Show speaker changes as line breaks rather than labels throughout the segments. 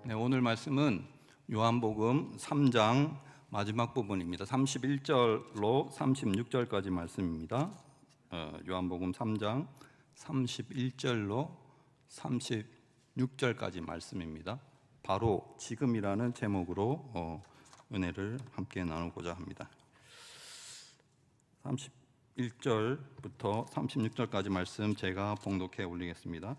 네, 오늘 말씀은 요한복음 3장 마지막 부분입니다. 31절로 36절까지 말씀입니다. 요한복음 3장 31절로 36절까지 말씀입니다. 바로 지금이라는 제목으로 은혜를 함께 나누고자 합니다. 31절부터 36절까지 말씀 제가 봉독해 올리겠습니다.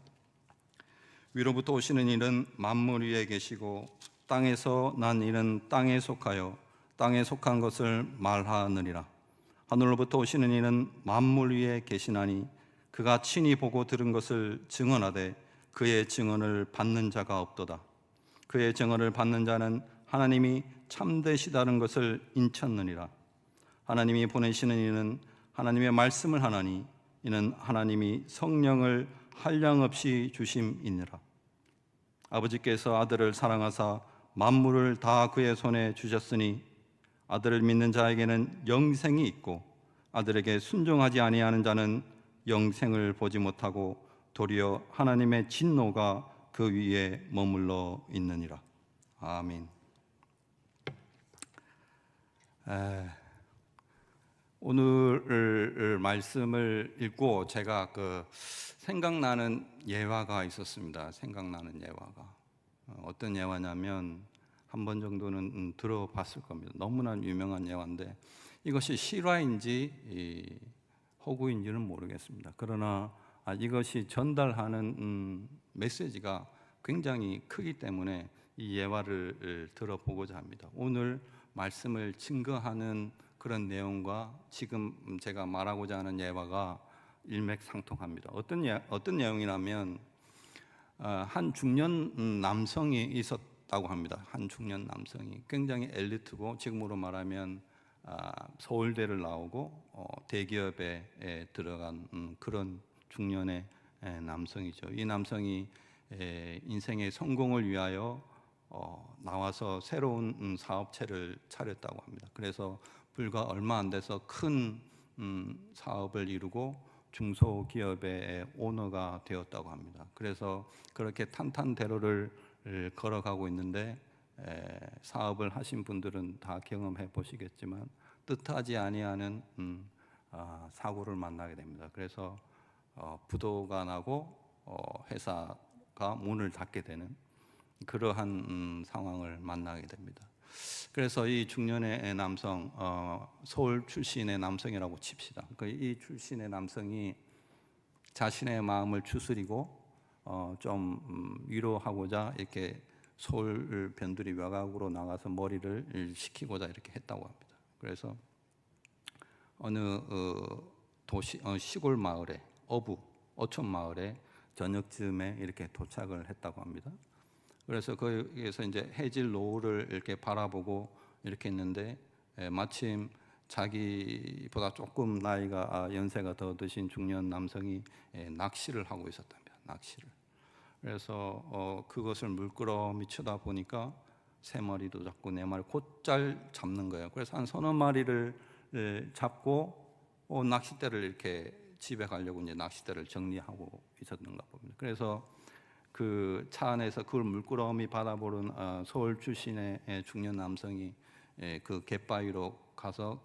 위로부터 오시는 이는 만물 위에 계시고 땅에서 난 이는 땅에 속하여 땅에 속한 것을 말하느니라. 하늘로부터 오시는 이는 만물 위에 계시나니 그가 친히 보고 들은 것을 증언하되 그의 증언을 받는 자가 없도다. 그의 증언을 받는 자는 하나님이 참되시다는 것을 인쳤느니라. 하나님이 보내시는 이는 하나님의 말씀을 하나니 이는 하나님이 성령을 한량없이 주심이니라. 아버지께서 아들을 사랑하사 만물을 다 그의 손에 주셨으니 아들을 믿는 자에게는 영생이 있고 아들에게 순종하지 아니하는 자는 영생을 보지 못하고 도리어 하나님의 진노가 그 위에 머물러 있느니라. 아멘. 오늘 말씀을 읽고 제가 생각나는 예화가 있었습니다. 생각나는 예화가 어떤 예화냐면 한 번 정도는 들어봤을 겁니다. 너무나 유명한 예화인데 이것이 실화인지 허구인지는 모르겠습니다. 그러나 이것이 전달하는 메시지가 굉장히 크기 때문에 이 예화를 들어보고자 합니다. 오늘 말씀을 증거하는 그런 내용과 지금 제가 말하고자 하는 예화가 일맥상통합니다. 어떤 내용이냐면 한 중년 남성이 있었다고 합니다. 한 중년 남성이 굉장히 엘리트고 지금으로 말하면 서울대를 나오고 대기업에 들어간 그런 중년의 남성이죠. 이 남성이 인생의 성공을 위하여 나와서 새로운 사업체를 차렸다고 합니다. 그래서 불과 얼마 안 돼서 큰 사업을 이루고 중소기업의 오너가 되었다고 합니다. 그래서 그렇게 탄탄대로를 걸어가고 있는데 사업을 하신 분들은 다 경험해 보시겠지만 뜻하지 아니하는 사고를 만나게 됩니다. 그래서 부도가 나고 회사가 문을 닫게 되는 그러한 상황을 만나게 됩니다. 그래서 이 중년의 남성, 서울 출신의 남성이라고 칩시다. 이 출신의 남성이 자신의 마음을 추스리고 좀 위로하고자 이렇게 서울 변두리 외곽으로 나가서 머리를 식히고자 이렇게 했다고 합니다. 그래서 어느 시골 마을에 어촌 마을에 저녁쯤에 이렇게 도착을 했다고 합니다. 그래서 거기에서 이제 해질 노을을 이렇게 바라보고 이렇게 있는데 마침 자기보다 조금 나이가 연세가 더 드신 중년 남성이 낚시를 하고 있었답니다. 낚시를. 그래서 그것을 물끄러미 쳐다보니까 세 마리도 잡고 네 마리 곧잘 잡는 거예요. 그래서 한 서너 마리를 잡고 낚싯대를 이렇게 집에 가려고 이제 낚싯대를 정리하고 있었는가 봅니다. 그래서 그 차 안에서 그걸 물끄러미 바라보는 서울 출신의 중년 남성이 그 갯바위로 가서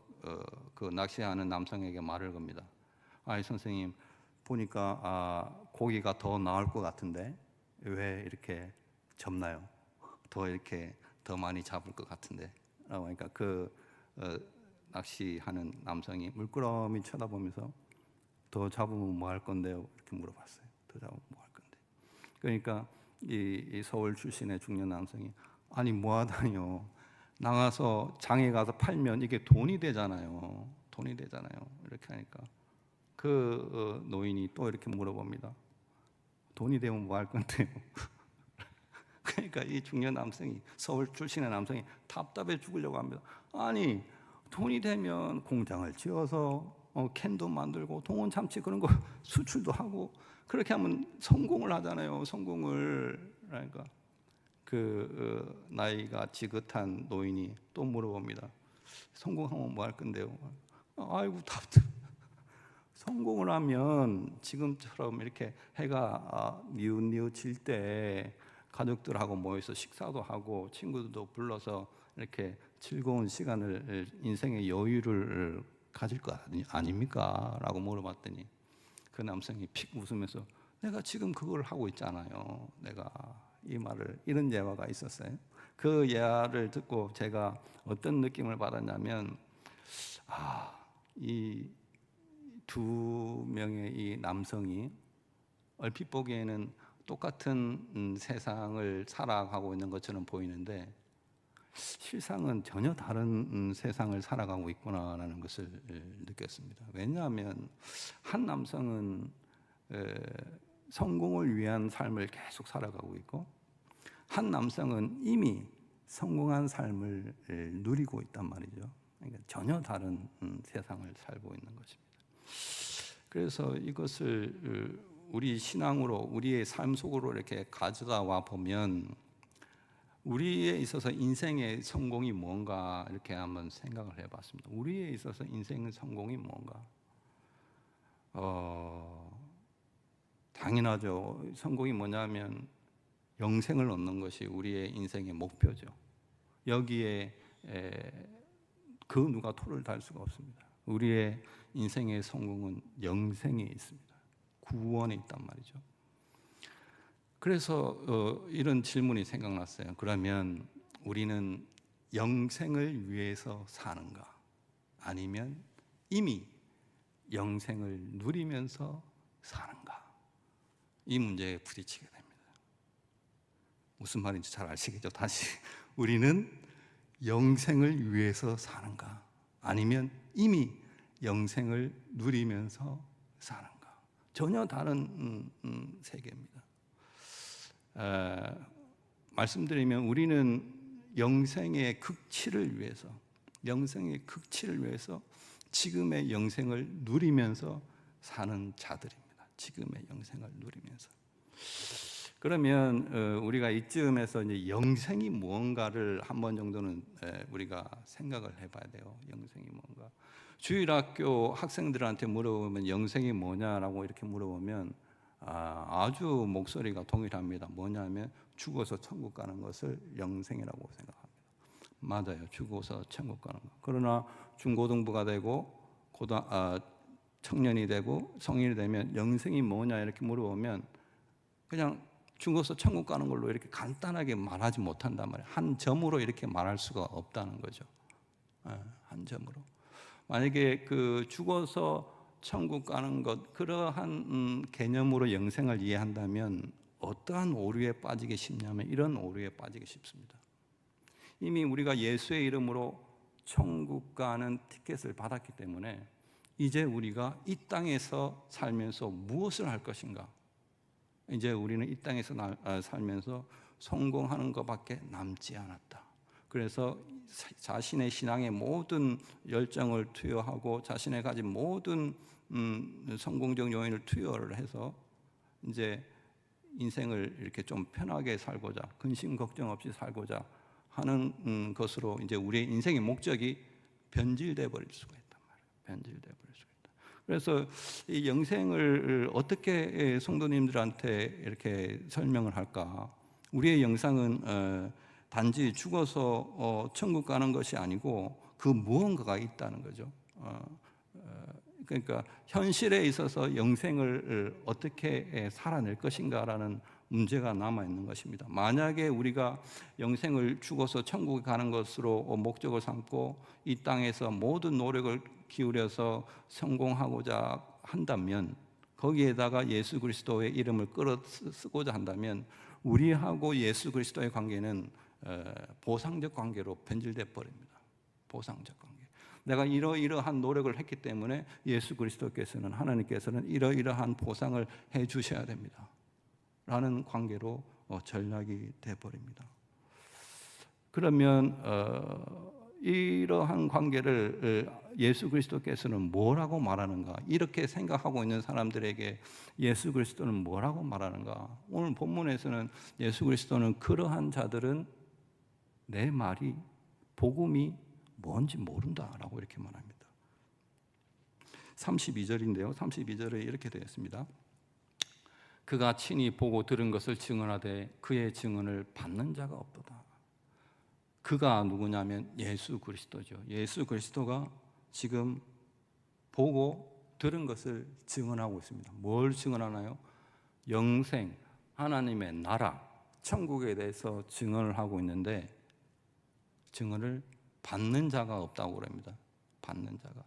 그 낚시하는 남성에게 말을 겁니다. 선생님 보니까 고기가 더 나올 것 같은데 왜 이렇게 접나요? 이렇게 더 많이 잡을 것 같은데. 그러니까 그 낚시하는 남성이 물끄러미 쳐다보면서 더 잡으면 뭐 할 건데요? 이렇게 물어봤어요. 더 잡으면 뭐 할 건데? 그러니까 이 서울 출신의 중년 남성이 아니 뭐하다뇨? 나가서 장에 가서 팔면 이게 돈이 되잖아요. 돈이 되잖아요. 이렇게 하니까 그 노인이 또 이렇게 물어봅니다. 돈이 되면 뭐 할 건데요? 그러니까 이 중년 남성이 서울 출신의 남성이 답답해 죽으려고 합니다. 아니 돈이 되면 공장을 지어서 캔도 만들고 동원 참치 그런 거 수출도 하고 그렇게 하면 성공을 하잖아요. 성공을. 그러니까 그 나이가 지긋한 노인이 또 물어봅니다. 성공하면 뭐 할 건데요? 아이고 답답. 성공을 하면 지금처럼 이렇게 해가 뉘우뉘우 질 때 가족들하고 모여서 식사도 하고 친구들도 불러서 이렇게 즐거운 시간을, 인생의 여유를 가질 거 아닙니까? 라고 물어봤더니 그 남성이 픽 웃으면서 내가 지금 그걸 하고 있잖아요. 내가 이 말을, 이런 예화가 있었어요. 그 예화를 듣고 제가 어떤 느낌을 받았냐면, 이 두 명의 이 남성이 얼핏 보기에는 똑같은 세상을 살아가고 있는 것처럼 보이는데 실상은 전혀 다른 세상을 살아가고 있구나라는 것을 느꼈습니다. 왜냐하면 한 남성은 성공을 위한 삶을 계속 살아가고 있고, 한 남성은 이미 성공한 삶을 누리고 있단 말이죠. 그러니까 전혀 다른 세상을 살고 있는 것입니다. 그래서 이것을 우리 신앙으로, 우리의 삶 속으로 이렇게 가져와 보면 우리에 있어서 인생의 성공이 뭔가 이렇게 한번 생각을 해봤습니다. 우리에 있어서 인생의 성공이 뭔가? 당연하죠. 성공이 뭐냐면 영생을 얻는 것이 우리의 인생의 목표죠. 여기에 그 누가 토를 달 수가 없습니다. 우리의 인생의 성공은 영생에 있습니다. 구원에 있단 말이죠. 그래서 이런 질문이 생각났어요. 그러면 우리는 영생을 위해서 사는가? 아니면 이미 영생을 누리면서 사는가? 이 문제에 부딪히게 됩니다. 무슨 말인지 잘 아시겠죠? 다시, 우리는 영생을 위해서 사는가? 아니면 이미 영생을 누리면서 사는가? 전혀 다른 세계입니다. 말씀드리면 우리는 영생의 극치를 위해서, 지금의 영생을 누리면서 사는 자들입니다. 지금의 영생을 누리면서. 그러면 우리가 이쯤에서 이제 영생이 무언가를 한 번 정도는 우리가 생각을 해봐야 돼요. 영생이 뭔가. 주일학교 학생들한테 물어보면 영생이 뭐냐라고 이렇게 물어보면 아주 목소리가 동일합니다. 뭐냐면 죽어서 천국 가는 것을 영생이라고 생각합니다. 맞아요. 죽어서 천국 가는 것. 그러나 중고등부가 되고 청년이 되고 성인이 되면 영생이 뭐냐 이렇게 물어보면 그냥 죽어서 천국 가는 걸로 이렇게 간단하게 말하지 못한단 말이에요. 한 점으로 이렇게 말할 수가 없다는 거죠. 한 점으로. 만약에 그 죽어서 천국 가는 것, 그러한 개념으로 영생을 이해한다면 어떠한 오류에 빠지기 쉽냐면 이런 오류에 빠지기 쉽습니다. 이미 우리가 예수의 이름으로 천국 가는 티켓을 받았기 때문에 이제 우리가 이 땅에서 살면서 무엇을 할 것인가? 이제 우리는 이 땅에서 살면서 성공하는 것밖에 남지 않았다. 그래서 자신의 신앙의 모든 열정을 투여하고 자신의 가진 모든 성공적 요인을 투여를 해서 이제 인생을 이렇게 좀 편하게 살고자, 근심 걱정 없이 살고자 하는 것으로 이제 우리의 인생의 목적이 변질돼 버릴 수가 있단 말이에요. 변질돼 버릴 수가 있다. 그래서 이 영생을 어떻게 성도님들한테 이렇게 설명을 할까? 우리의 영상은 단지 죽어서 천국 가는 것이 아니고 그 무언가가 있다는 거죠. 그러니까 현실에 있어서 영생을 어떻게 살아낼 것인가라는 문제가 남아있는 것입니다. 만약에 우리가 영생을 죽어서 천국에 가는 것으로 목적을 삼고 이 땅에서 모든 노력을 기울여서 성공하고자 한다면, 거기에다가 예수 그리스도의 이름을 끌어 쓰고자 한다면 우리하고 예수 그리스도의 관계는 보상적 관계로 변질돼 버립니다. 보상적 관계. 내가 이러이러한 노력을 했기 때문에 예수 그리스도께서는, 하나님께서는 이러이러한 보상을 해 주셔야 됩니다 라는 관계로 전락이 돼 버립니다. 그러면 이러한 관계를 예수 그리스도께서는 뭐라고 말하는가? 이렇게 생각하고 있는 사람들에게 예수 그리스도는 뭐라고 말하는가? 오늘 본문에서는 예수 그리스도는 그러한 자들은 내 말이, 복음이 뭔지 모른다라고 이렇게 말합니다. 32절인데요. 32절에 이렇게 되어 있습니다. 그가 친히 보고 들은 것을 증언하되 그의 증언을 받는 자가 없도다. 그가 누구냐면 예수 그리스도죠. 예수 그리스도가 지금 보고 들은 것을 증언하고 있습니다. 뭘 증언하나요? 영생, 하나님의 나라, 천국에 대해서 증언을 하고 있는데 증언을 받는 자가 없다고 그럽니다. 받는 자가.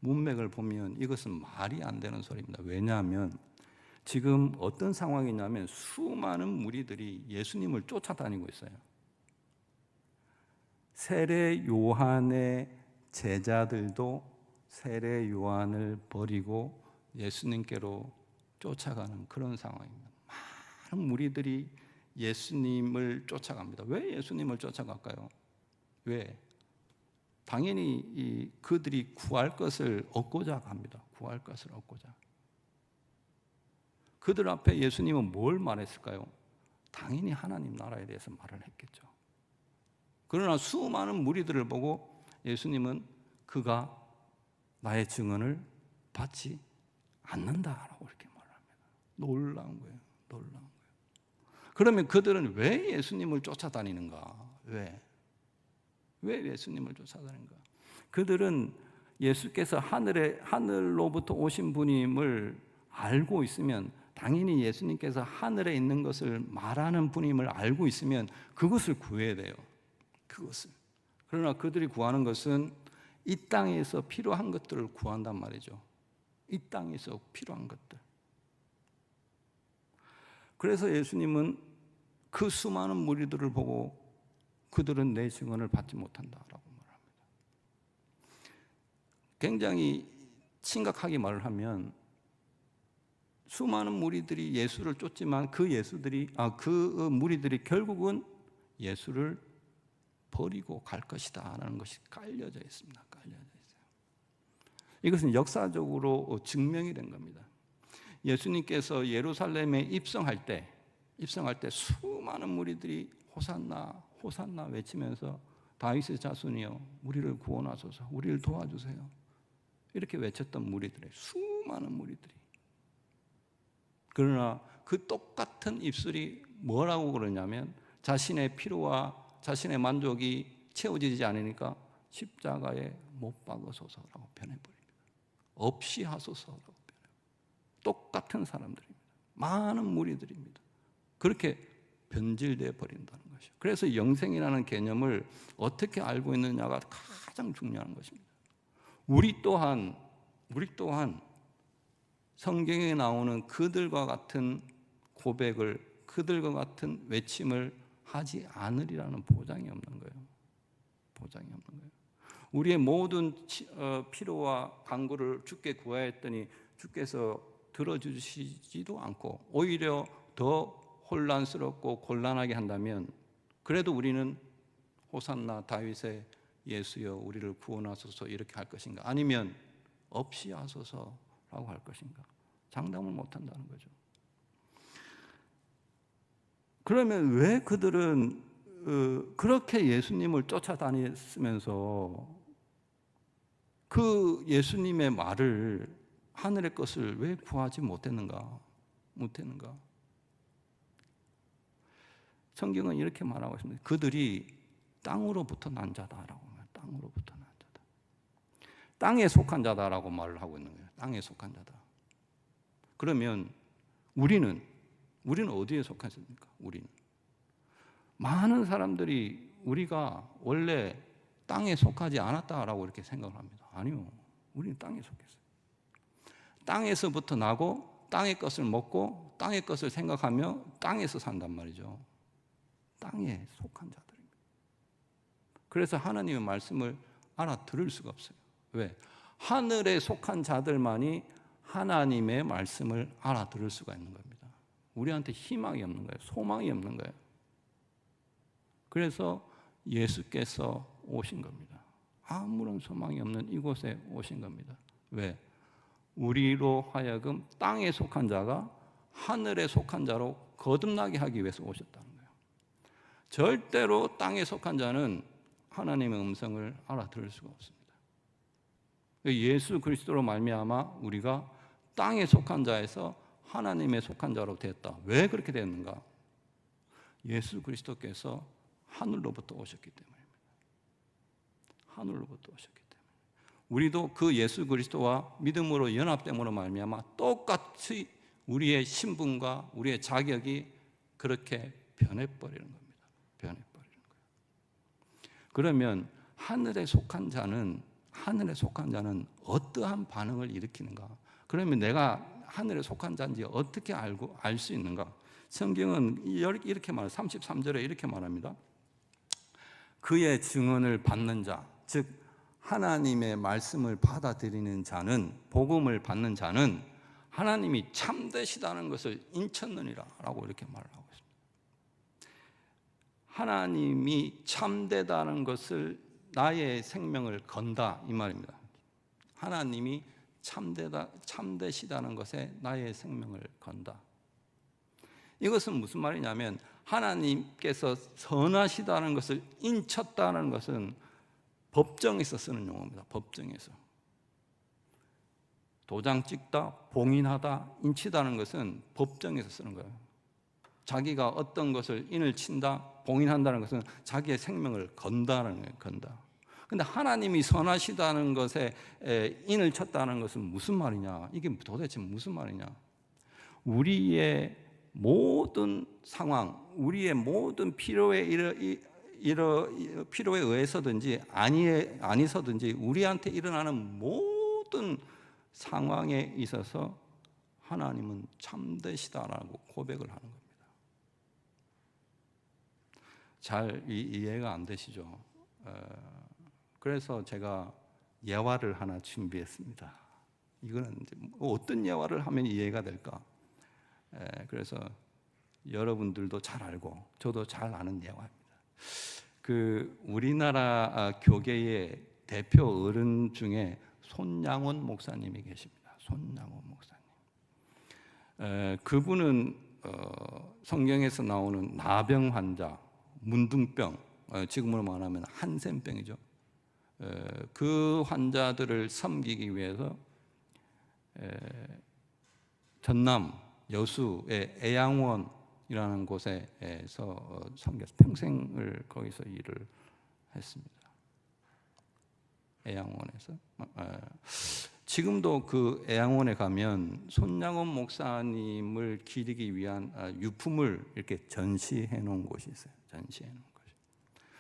문맥을 보면 이것은 말이 안 되는 소리입니다. 왜냐하면 지금 어떤 상황이냐면 수많은 무리들이 예수님을 쫓아다니고 있어요. 세례 요한의 제자들도 세례 요한을 버리고 예수님께로 쫓아가는 그런 상황입니다. 많은 무리들이 예수님을 쫓아갑니다. 왜 예수님을 쫓아갈까요? 왜? 당연히 그들이 구할 것을 얻고자 합니다. 구할 것을 얻고자. 그들 앞에 예수님은 뭘 말했을까요? 당연히 하나님 나라에 대해서 말을 했겠죠. 그러나 수많은 무리들을 보고 예수님은 그가 나의 증언을 받지 않는다라고 이렇게 말합니다. 놀라운 거예요. 놀라운 거예요. 그러면 그들은 왜 예수님을 쫓아다니는가? 왜 예수님을 쫓아다니는가? 그들은 예수께서 하늘로부터 오신 분임을 알고 있으면, 당연히 예수님께서 하늘에 있는 것을 말하는 분임을 알고 있으면 그것을 구해야 돼요. 그것을. 그러나 그들이 구하는 것은 이 땅에서 필요한 것들을 구한단 말이죠. 이 땅에서 필요한 것들. 그래서 예수님은 그 수많은 무리들을 보고 그들은 내 증언을 받지 못한다라고 말합니다. 굉장히 심각하게 말을 하면 수많은 무리들이 예수를 쫓지만 그 무리들이 결국은 예수를 버리고 갈 것이다 라는 것이 깔려져 있습니다. 깔려져 있어요. 이것은 역사적으로 증명이 된 겁니다. 예수님께서 예루살렘에 입성할 때 수많은 무리들이 호산나 호산나 외치면서 다윗의 자손이여 우리를 구원하소서, 우리를 도와주세요, 이렇게 외쳤던 무리들의 수많은 무리들이. 그러나 그 똑같은 입술이 뭐라고 그러냐면 자신의 필요와 자신의 만족이 채워지지 않으니까 십자가에 못 박으소서라고 변해버립니다. 없이 하소서라고 변해버립니다. 똑같은 사람들입니다. 많은 무리들입니다. 그렇게 변질되어 버린다는 것이죠. 그래서 영생이라는 개념을 어떻게 알고 있느냐가 가장 중요한 것입니다. 우리 또한 성경에 나오는 그들과 같은 고백을, 그들과 같은 외침을 하지 않으리라는 보장이 없는 거예요. 보장이 없는 거예요. 우리의 모든 필요와 간구를 주께 구하였더니 주께서 들어주시지도 않고 오히려 더 혼란스럽고 곤란하게 한다면, 그래도 우리는 호산나 다윗의 예수여 우리를 구원하소서 이렇게 할 것인가? 아니면 없이 하소서라고 할 것인가? 장담을 못한다는 거죠. 그러면 왜 그들은 그렇게 예수님을 쫓아다녔으면서 그 예수님의 말을, 하늘의 것을 왜 구하지 못했는가? 성경은 이렇게 말하고 있습니다. 그들이 땅으로부터 난 자다라고 말해요. 땅으로부터 난 자다. 땅에 속한 자다라고 말을 하고 있는 거예요. 땅에 속한 자다. 그러면 우리는 어디에 속하십니까? 우리는 많은 사람들이 우리가 원래 땅에 속하지 않았다라고 이렇게 생각을 합니다. 아니요, 우리는 땅에 속했어요. 땅에서부터 나고 땅의 것을 먹고 땅의 것을 생각하며 땅에서 산단 말이죠. 땅에 속한 자들입니다. 그래서 하나님의 말씀을 알아들을 수가 없어요. 왜? 하늘에 속한 자들만이 하나님의 말씀을 알아들을 수가 있는 겁니다. 우리한테 희망이 없는 거예요. 소망이 없는 거예요. 그래서 예수께서 오신 겁니다. 아무런 소망이 없는 이곳에 오신 겁니다. 왜? 우리로 하여금 땅에 속한 자가 하늘에 속한 자로 거듭나게 하기 위해서 오셨다는 거예요. 절대로 땅에 속한 자는 하나님의 음성을 알아들을 수가 없습니다. 예수 그리스도로 말미암아 우리가 땅에 속한 자에서 하나님의 속한 자로 되었다. 왜 그렇게 되었는가? 예수 그리스도께서 하늘로부터 오셨기 때문입니다. 하늘로부터 오셨기 때문에 우리도 그 예수 그리스도와 믿음으로 연합됨으로 말미암아 똑같이 우리의 신분과 우리의 자격이 그렇게 변해버리는 겁니다. 변해버리는 거예요. 그러면 하늘에 속한 자는 어떠한 반응을 일으키는가? 그러면 내가 하늘에 속한 자인지 어떻게 알 수 있는가? 성경은 이렇게 말해요. 33절에 이렇게 말합니다. 그의 증언을 받는 자, 즉 하나님의 말씀을 받아들이는 자는, 복음을 받는 자는 하나님이 참되시다는 것을 인쳤느니라 라고 이렇게 말을 하고 있습니다. 하나님이 참되다는 것을 나의 생명을 건다 이 말입니다. 하나님이 참되시다는 것에 나의 생명을 건다. 이것은 무슨 말이냐면 하나님께서 선하시다는 것을 인쳤다는 것은 법정에서 쓰는 용어입니다. 법정에서. 도장 찍다, 봉인하다, 인치다는 것은 법정에서 쓰는 거예요. 자기가 어떤 것을 인을 친다, 봉인한다는 것은 자기의 생명을 건다는 거예요. 건다. 근데 하나님이 선하시다는 것에 인을 쳤다는 것은 무슨 말이냐? 이게 도대체 무슨 말이냐? 우리의 모든 상황, 우리의 모든 필요에 의해서든지 아니서든지 우리한테 일어나는 모든 상황에 있어서 하나님은 참되시다라고 고백을 하는 겁니다. 잘 이해가 안 되시죠? 그래서 제가 예화를 하나 준비했습니다. 이거는 어떤 예화를 하면 이해가 될까? 그래서 여러분들도 잘 알고 저도 잘 아는 예화입니다. 그 우리나라 교계의 대표 어른 중에 손양원 목사님이 계십니다. 손양원 목사님. 그분은 성경에서 나오는 나병 환자, 문둥병, 지금으로 말하면 한센병이죠. 그 환자들을 섬기기 위해서 전남 여수의 애양원이라는 곳에서 섬겨서 평생을 거기서 일을 했습니다. 애양원에서. 지금도 그 애양원에 가면 손양원 목사님을 기리기 위한 유품을 이렇게 전시해 놓은 곳이 있어요. 전시해 놓은 곳.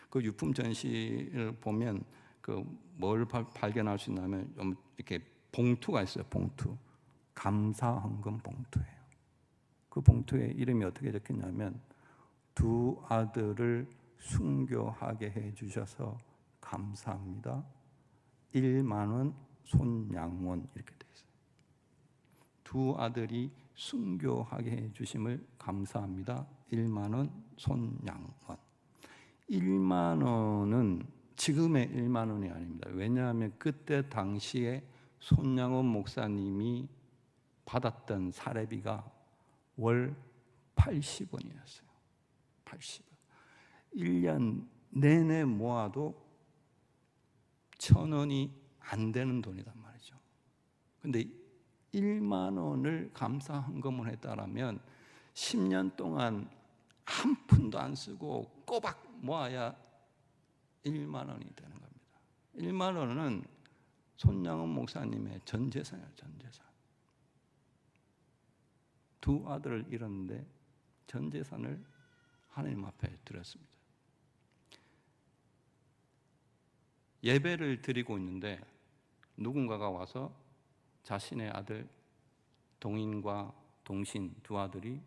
그 유품 전시를 보면 그 뭘 발견할 수 있냐면 이렇게 봉투가 있어요. 봉투. 감사 헌금 봉투예요. 그 봉투에 이름이 어떻게 적혔냐면 두 아들을 순교하게 해 주셔서 감사합니다. 1만 원 손양원 이렇게 돼 있어요. 두 아들이 순교하게 해 주심을 감사합니다. 1만 원 손양원. 1만 원은 지금의 1만 원이 아닙니다. 왜냐하면 그때 당시에 손양원 목사님이 받았던 사례비가 월 80원이었어요. 80원. 1년 내내 모아도 1,000원이 안 되는 돈이란 말이죠. 근데 1만 원을 감사 헌금을 했다라면 10년 동안 한 푼도 안 쓰고 꼬박 모아야 1만 원이 되는 겁니다. 1만 원은 손양원 목사님의 전 재산이에요. 전 재산. 두 아들을 잃었는데 전 재산을 하나님 앞에 드렸습니다. 예배를 드리고 있는데 누군가가 와서 자신의 아들 동인과 동신 두 아들이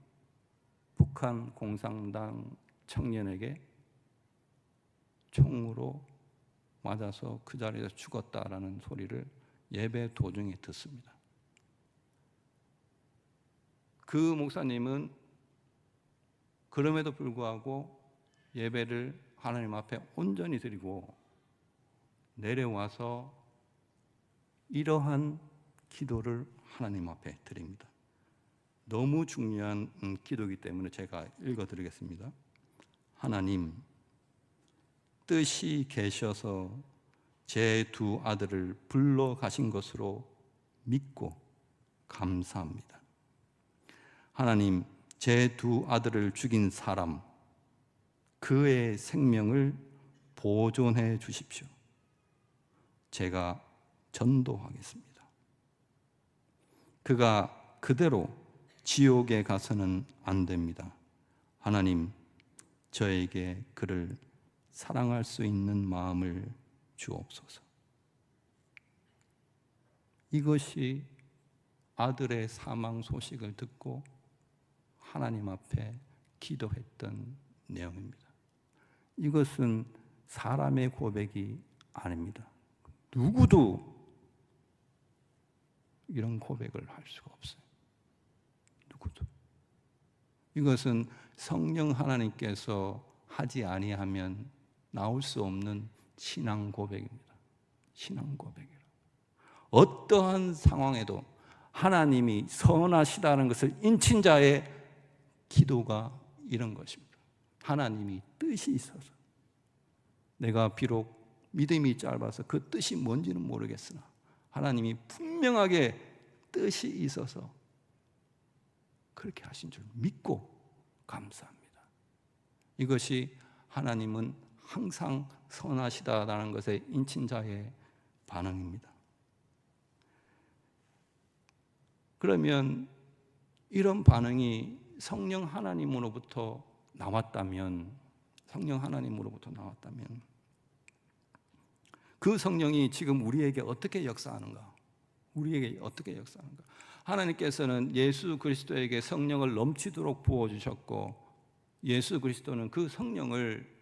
북한 공산당 청년에게 총으로 맞아서 그 자리에서 죽었다라는 소리를 예배 도중에 듣습니다. 그 목사님은 그럼에도 불구하고 예배를 하나님 앞에 온전히 드리고 내려와서 이러한 기도를 하나님 앞에 드립니다. 너무 중요한 기도이기 때문에 제가 읽어드리겠습니다. 하나님, 뜻이 계셔서 제 두 아들을 불러 가신 것으로 믿고 감사합니다. 하나님, 제 두 아들을 죽인 사람, 그의 생명을 보존해 주십시오. 제가 전도하겠습니다. 그가 그대로 지옥에 가서는 안 됩니다. 하나님, 저에게 그를 사랑할 수 있는 마음을 주옵소서. 이것이 아들의 사망 소식을 듣고 하나님 앞에 기도했던 내용입니다. 이것은 사람의 고백이 아닙니다. 누구도 이런 고백을 할 수가 없어요. 누구도. 이것은 성령 하나님께서 하지 아니하면 나올 수 없는 신앙 고백입니다. 신앙 고백이라. 어떠한 상황에도 하나님이 선하시다는 것을 인친 자의 기도가 이런 것입니다. 하나님이 뜻이 있어서, 내가 비록 믿음이 짧아서 그 뜻이 뭔지는 모르겠으나 하나님이 분명하게 뜻이 있어서 그렇게 하신 줄 믿고 감사합니다. 이것이 하나님은 항상 선하시다라는 것에 인친 자의 반응입니다. 그러면 이런 반응이 성령 하나님으로부터 나왔다면, 그 성령이 지금 우리에게 어떻게 역사하는가? 하나님께서는 예수 그리스도에게 성령을 넘치도록 부어주셨고, 예수 그리스도는 그 성령을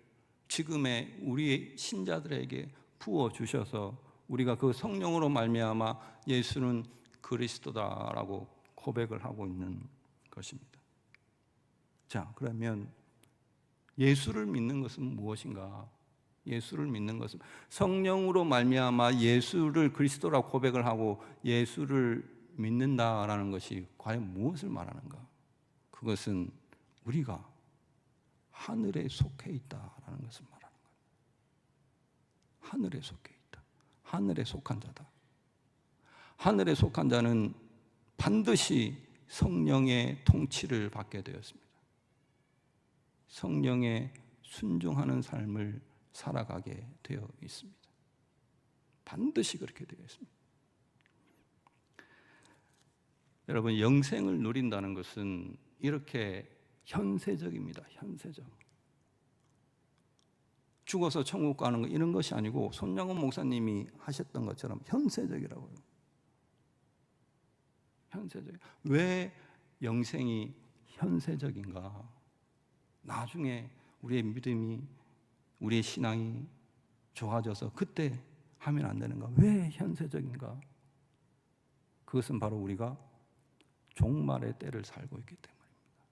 지금의 우리 신자들에게 부어주셔서 우리가 그 성령으로 말미암아 예수는 그리스도다라고 고백을 하고 있는 것입니다. 자, 그러면 예수를 믿는 것은 무엇인가? 예수를 믿는 것은 성령으로 말미암아 예수를 그리스도라고 고백을 하고 예수를 믿는다라는 것이 과연 무엇을 말하는가? 그것은 우리가 하늘에 속해 있다라는 것을 말하는 거예요. 하늘에 속해 있다. 하늘에 속한 자다. 하늘에 속한 자는 반드시 성령의 통치를 받게 되었습니다. 성령에 순종하는 삶을 살아가게 되어 있습니다. 반드시 그렇게 되어 있습니다. 여러분, 영생을 누린다는 것은 이렇게 현세적입니다. 현세적. 죽어서 천국 가는 거 이런 것이 아니고 손양원 목사님이 하셨던 것처럼 현세적이라고요. 현세적. 왜 영생이 현세적인가? 나중에 우리의 믿음이, 우리의 신앙이 좋아져서 그때 하면 안 되는가? 왜 현세적인가? 그것은 바로 우리가 종말의 때를 살고 있기 때문입니다.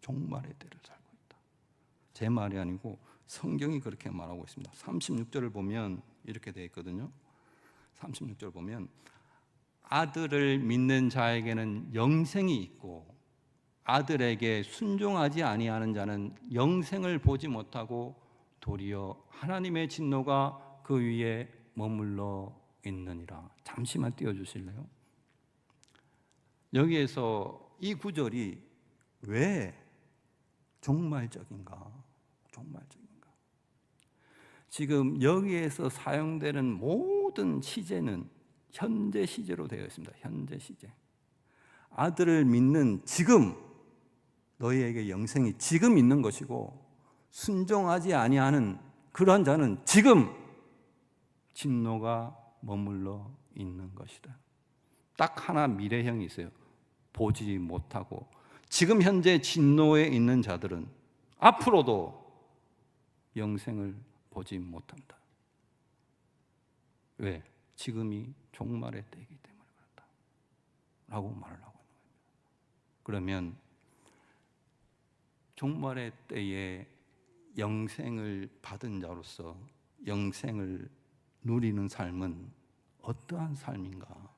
종말의 때를 살고 있다. 제 말이 아니고 성경이 그렇게 말하고 있습니다. 36절을 보면 이렇게 되어 있거든요. 36절 보면 아들을 믿는 자에게는 영생이 있고 아들에게 순종하지 아니하는 자는 영생을 보지 못하고 도리어 하나님의 진노가 그 위에 머물러 있느니라. 잠시만 띄워주실래요? 여기에서 이 구절이 왜 종말적인가? 지금 여기에서 사용되는 모든 시제는 현재 시제로 되어 있습니다. 현재 시제. 아들을 믿는 지금, 너희에게 영생이 지금 있는 것이고 순종하지 아니하는 그러한 자는 지금 진노가 머물러 있는 것이다. 딱 하나 미래형이 있어요. 보지 못하고 지금 현재 진노에 있는 자들은 앞으로도 영생을 보지 못한다. 왜? 지금이 종말의 때이기 때문에 그렇다 라고 말을 하고 있는 겁니다. 그러면 종말의 때에 영생을 받은 자로서 영생을 누리는 삶은 어떠한 삶인가?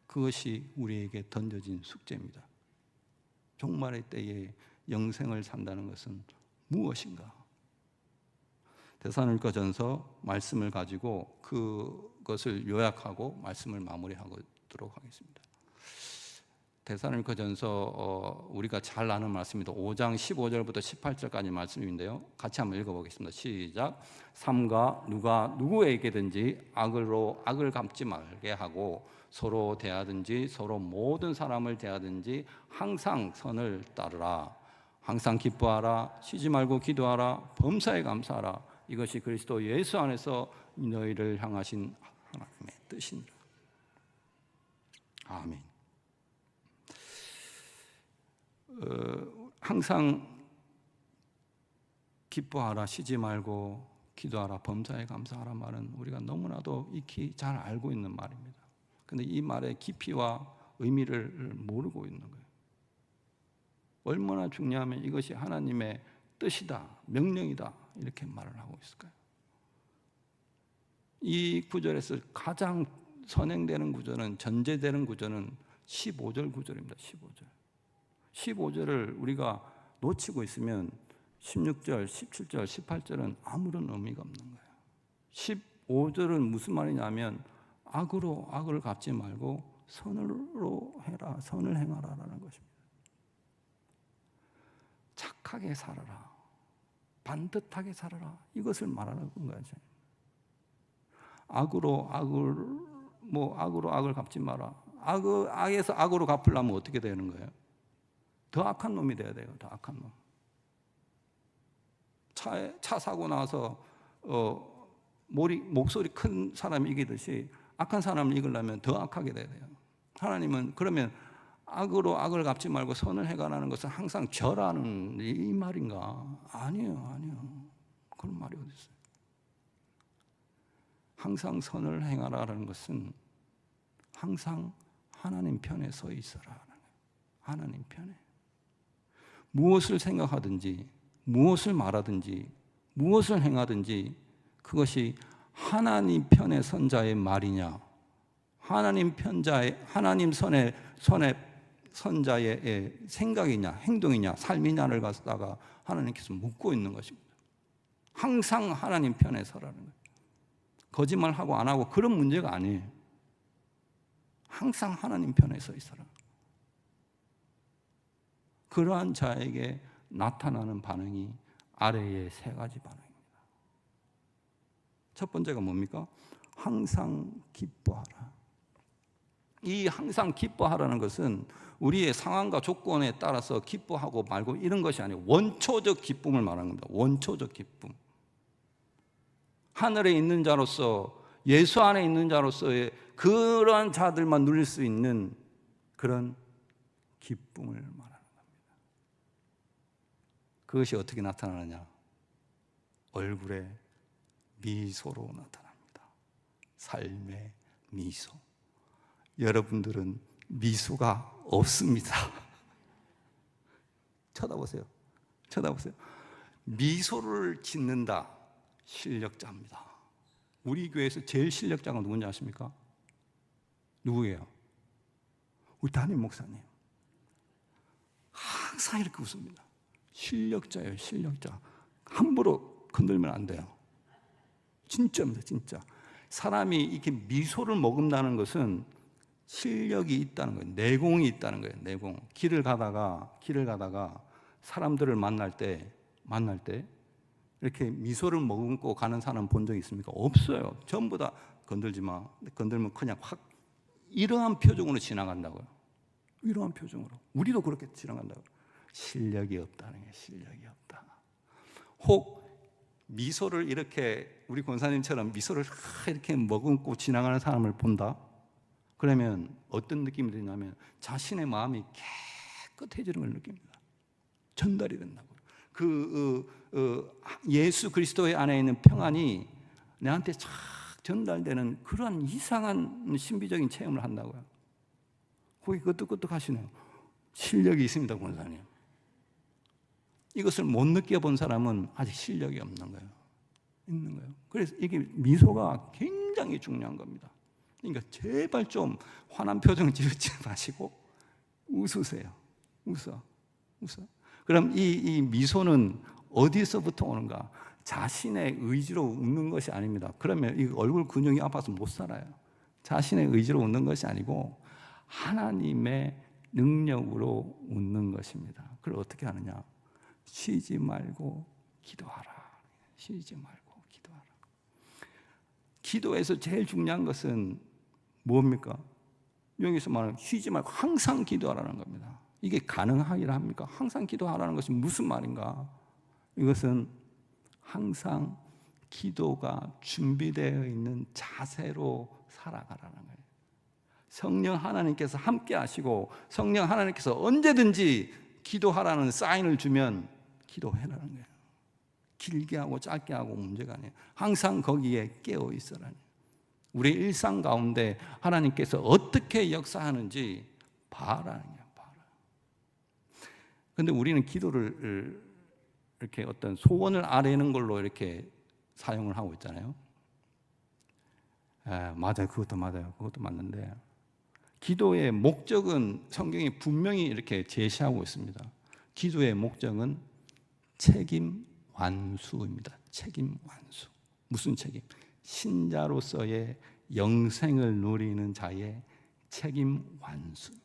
그것이 우리에게 던져진 숙제입니다. 종말의 때에 영생을 산다는 것은 무엇인가? 데살로니가전서 말씀을 가지고 그것을 요약하고 말씀을 마무리하도록 하겠습니다. 데살로니가전서 우리가 잘 아는 말씀입니다. 5장 15절부터 18절까지 말씀인데요. 같이 한번 읽어보겠습니다. 시작. 삼가 누가 누구에게든지 악으로 악을 갚지 말게 하고 서로 대하든지 서로 모든 사람을 대하든지 항상 선을 따르라. 항상 기뻐하라. 쉬지 말고 기도하라. 범사에 감사하라. 이것이 그리스도 예수 안에서 너희를 향하신 하나님의 뜻이니라. 아멘. 항상 기뻐하라, 쉬지 말고 기도하라, 범사에 감사하라 말은 우리가 너무나도 익히 잘 알고 있는 말입니다. 그런데 이 말의 깊이와 의미를 모르고 있는 거예요. 얼마나 중요하면 이것이 하나님의 뜻이다, 명령이다 이렇게 말을 하고 있을까요? 이 구절에서 가장 선행되는 구절은, 전제되는 구절은 15절 구절입니다. 15절을 우리가 놓치고 있으면 16절, 17절, 18절은 아무런 의미가 없는 거예요. 15절은 무슨 말이냐면 악으로 악을 갚지 말고 선으로 해라, 선을 행하라라는 것입니다. 착하게 살아라, 반듯하게 살아라, 이것을 말하는 거죠. 악으로 악을 갚지 마라. 악에서 악으로 갚으려면 어떻게 되는 거예요? 더 악한 놈이 돼야 돼요. 더 악한 놈. 차 사고 나서 목소리 큰 사람이 이기듯이 악한 사람을 이기려면 더 악하게 돼야 돼요. 하나님은 그러면 악으로 악을 갚지 말고 선을 해가라는 것은 항상 절하는 이 말인가? 아니에요. 그런 말이 어디 있어요? 항상 선을 행하라는 것은 항상 하나님 편에 서 있어라. 하나님 편에. 무엇을 생각하든지, 무엇을 말하든지, 무엇을 행하든지 그것이 하나님 편에 선 자의 말이냐, 하나님 선에 선 자의 생각이냐, 행동이냐, 삶이냐를 갖다가 하나님께서 묻고 있는 것입니다. 항상 하나님 편에 서라는 거예요. 거짓말하고 안 하고 그런 문제가 아니에요. 항상 하나님 편에 서 있어라. 그러한 자에게 나타나는 반응이 아래의 세 가지 반응입니다. 첫 번째가 뭡니까? 항상 기뻐하라. 이 항상 기뻐하라는 것은 우리의 상황과 조건에 따라서 기뻐하고 말고 이런 것이 아니고 원초적 기쁨을 말하는 겁니다. 원초적 기쁨. 하늘에 있는 자로서, 예수 안에 있는 자로서의 그러한 자들만 누릴 수 있는 그런 기쁨을 말하는 겁니다. 그것이 어떻게 나타나느냐? 얼굴에 미소로 나타납니다. 삶의 미소. 여러분들은 미소가 없습니다. 쳐다보세요. 미소를 짓는다, 실력자입니다. 우리 교회에서 제일 실력자가 누군지 아십니까? 누구예요? 우리 담임 목사님. 항상 이렇게 웃습니다. 실력자예요, 실력자. 함부로 건들면 안 돼요. 진짜입니다, 진짜. 사람이 이렇게 미소를 머금다는 것은 실력이 있다는 거예요. 내공이 있다는 거예요, 내공. 길을 가다가 사람들을 만날 때 이렇게 미소를 머금고 가는 사람 본 적 있습니까? 없어요. 전부 다 건들지 마. 건들면 그냥 확 이러한 표정으로 지나간다고요. 이러한 표정으로. 우리도 그렇게 지나간다고요. 실력이 없다는 게 실력이 없다. 혹 미소를 이렇게 우리 권사님처럼 미소를 이렇게 머금고 지나가는 사람을 본다. 그러면 어떤 느낌이 드냐면 자신의 마음이 깨끗해지는 걸 느낍니다. 전달이 된다고. 예수 그리스도의 안에 있는 평안이 내한테 쫙 전달되는 그런 이상한 신비적인 체험을 한다고요. 거기 끄떡끄떡하시네요. 실력이 있습니다, 권사님. 이것을 못 느껴본 사람은 아직 실력이 없는 거예요. 있는 거예요. 그래서 이게 미소가 굉장히 중요한 겁니다. 그러니까 제발 좀 화난 표정 지으지 마시고 웃으세요. 웃어. 그럼 이 미소는 어디서부터 오는가? 자신의 의지로 웃는 것이 아닙니다. 그러면 이 얼굴 근육이 아파서 못 살아요. 자신의 의지로 웃는 것이 아니고 하나님의
능력으로 웃는 것입니다. 그걸 어떻게 하느냐? 쉬지 말고 기도하라. 쉬지 말고 기도하라. 기도에서 제일 중요한 것은 뭡니까? 여기서 말하는 쉬지 말고 항상 기도하라는 겁니다. 이게 가능하기라 합니까? 항상 기도하라는 것이 무슨 말인가? 이것은 항상 기도가 준비되어 있는 자세로 살아가라는 거예요. 성령 하나님께서 함께 하시고 성령 하나님께서 언제든지 기도하라는 사인을 주면 기도해라는 거예요. 길게 하고 짧게 하고 문제가 아니에요. 항상 거기에 깨어 있어라는 거예요. 우리 일상 가운데 하나님께서 어떻게 역사하는지 봐라는 거예요. 그런데 우리는 기도를 이렇게 어떤 소원을 아뢰는 걸로 이렇게 사용을 하고 있잖아요. 맞아요. 그것도 맞아요. 그것도 맞는데 기도의 목적은 성경이 분명히 이렇게 제시하고 있습니다. 기도의 목적은 책임 완수입니다. 책임 완수. 무슨 책임? 신자로서의 영생을 누리는 자의 책임 완수입니다.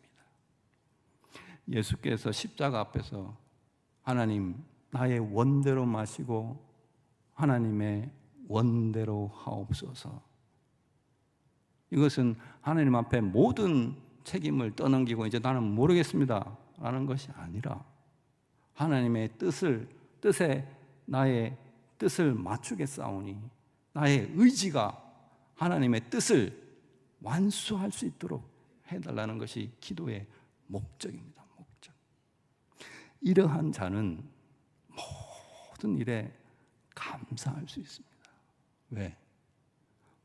예수께서 십자가 앞에서 하나님 나의 원대로 마시고 하나님의 원대로 하옵소서. 이것은 하나님 앞에 모든 책임을 떠넘기고 이제 나는 모르겠습니다 라는 것이 아니라 하나님의 뜻에 나의 뜻을 맞추겠사오니 나의 의지가 하나님의 뜻을 완수할 수 있도록 해달라는 것이 기도의 목적입니다. 목적. 이러한 자는 모든 일에 감사할 수 있습니다. 왜?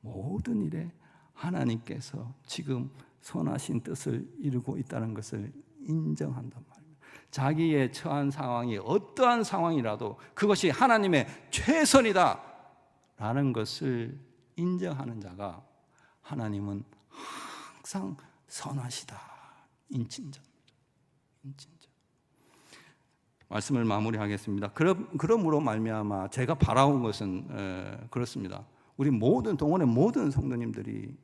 모든 일에 하나님께서 지금 선하신 뜻을 이루고 있다는 것을 인정한단 말입니다. 자기의 처한 상황이 어떠한 상황이라도 그것이 하나님의 최선이다 라는 것을 인정하는 자가 하나님은 항상 선하시다. 인친자입니다. 인친자. 말씀을 마무리하겠습니다. 그러므로 말미암아 제가 바라온 것은 그렇습니다. 우리 모든 동원의 모든 성도님들이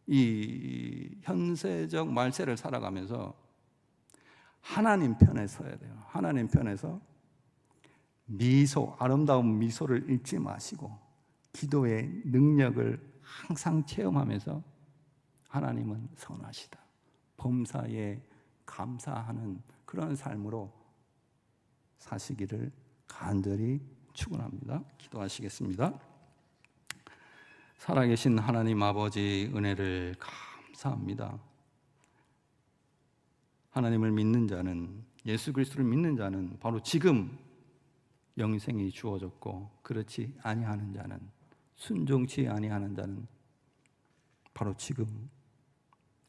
이 현세적 말세를 살아가면서 하나님 편에 서야 돼요. 하나님 편에서 아름다운 미소를 잃지 마시고 기도의 능력을 항상 체험하면서 하나님은 선하시다. 범사에 감사하는 그런 삶으로 사시기를 간절히 축원합니다. 기도하시겠습니다. 살아계신 하나님 아버지 은혜를 감사합니다. 하나님을 믿는 자는, 예수 그리스도를 믿는 자는 바로 지금 영생이 주어졌고 그렇지 아니하는 자는, 순종치 아니하는 자는 바로 지금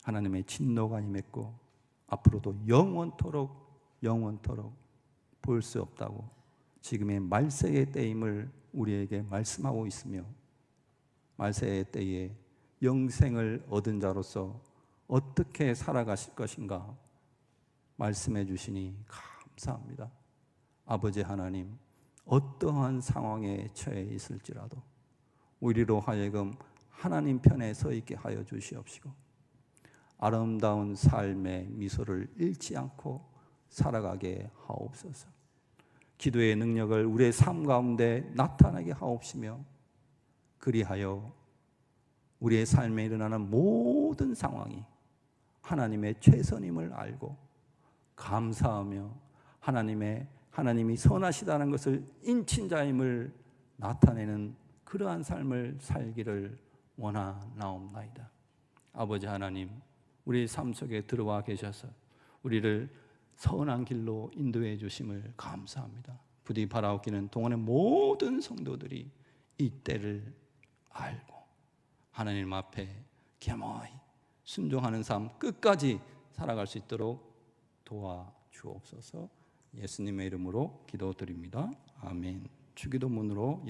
하나님의 진노가 임했고 앞으로도 영원토록 볼 수 없다고 지금의 말세의 때임을 우리에게 말씀하고 있으며 말세의 때에 영생을 얻은 자로서 어떻게 살아가실 것인가 말씀해 주시니 감사합니다. 아버지 하나님, 어떠한 상황에 처해 있을지라도 우리로 하여금 하나님 편에 서 있게 하여 주시옵시고 아름다운 삶의 미소를 잃지 않고 살아가게 하옵소서. 기도의 능력을 우리의 삶 가운데 나타나게 하옵시며 그리하여 우리의 삶에 일어나는 모든 상황이 하나님의 최선임을 알고 감사하며 하나님이 선하시다는 것을 인친자임을 나타내는 그러한 삶을 살기를 원하나옵나이다. 아버지 하나님, 우리 삶 속에 들어와 계셔서 우리를 선한 길로 인도해 주심을 감사합니다. 부디 바라옵기는 동안의 모든 성도들이 이 때를 알고 하나님 앞에 겸허히 순종하는 삶 끝까지 살아갈 수 있도록 도와주옵소서. 예수님의 이름으로 기도드립니다. 아멘. 주기도문으로